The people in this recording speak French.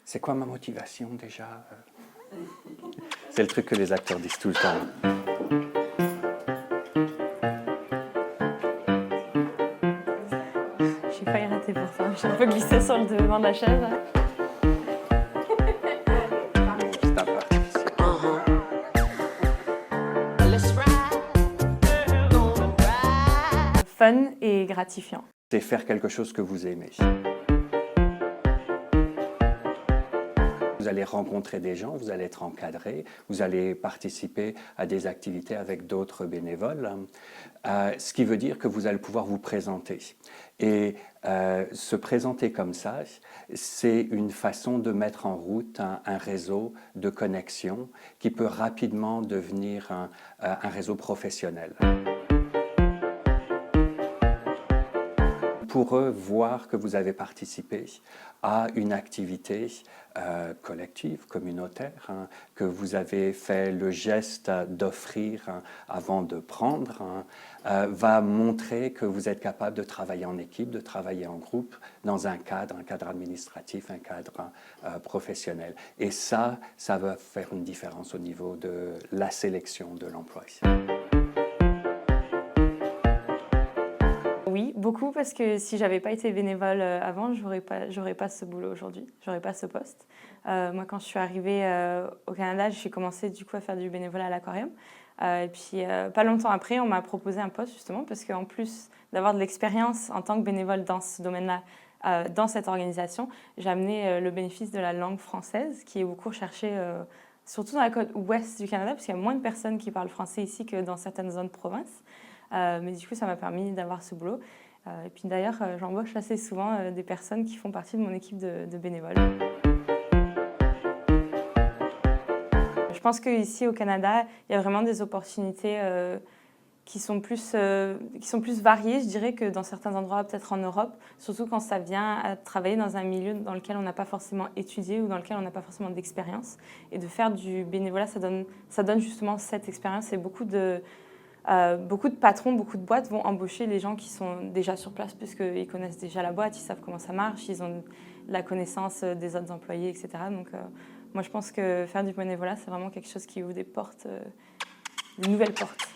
C'est quoi ma motivation déjà? C'est le truc que les acteurs disent tout le temps. J'ai failli rater pour ça. J'ai un peu glissé sur le devant de la chaise. C'est un peu artificiel. Fun et gratifiant. C'est faire quelque chose que vous aimez. Vous allez rencontrer des gens, vous allez être encadré, vous allez participer à des activités avec d'autres bénévoles, ce qui veut dire que vous allez pouvoir vous présenter. Et se présenter comme ça, c'est une façon de mettre en route un réseau de connexion qui peut rapidement devenir un réseau professionnel. Pour eux, voir que vous avez participé à une activité collective, communautaire, que vous avez fait le geste d'offrir avant de prendre, va montrer que vous êtes capable de travailler en équipe, de travailler en groupe, dans un cadre administratif, un cadre professionnel. Et ça va faire une différence au niveau de la sélection de l'emploi. Oui, beaucoup, parce que si j'avais pas été bénévole avant, j'aurais pas ce boulot aujourd'hui, j'aurais pas ce poste. Moi, quand je suis arrivée au Canada, j'ai commencé du coup à faire du bénévolat à l'aquarium. Et puis pas longtemps après, on m'a proposé un poste justement parce qu'en plus d'avoir de l'expérience en tant que bénévole dans ce domaine-là, dans cette organisation, j'ai amené le bénéfice de la langue française qui est beaucoup recherchée, surtout dans la côte ouest du Canada, parce qu'il y a moins de personnes qui parlent français ici que dans certaines zones de province. Mais du coup, ça m'a permis d'avoir ce boulot. Et puis d'ailleurs, j'embauche assez souvent des personnes qui font partie de mon équipe de bénévoles. Je pense qu'ici au Canada, il y a vraiment des opportunités qui sont plus variées, je dirais, que dans certains endroits, peut-être en Europe, surtout quand ça vient à travailler dans un milieu dans lequel on n'a pas forcément étudié ou dans lequel on n'a pas forcément d'expérience. Et de faire du bénévolat, ça donne justement cette expérience et beaucoup de patrons, beaucoup de boîtes vont embaucher les gens qui sont déjà sur place puisqu'ils connaissent déjà la boîte, ils savent comment ça marche, ils ont la connaissance des autres employés, etc. Donc moi, je pense que faire du bénévolat, c'est vraiment quelque chose qui ouvre des portes, de nouvelles portes.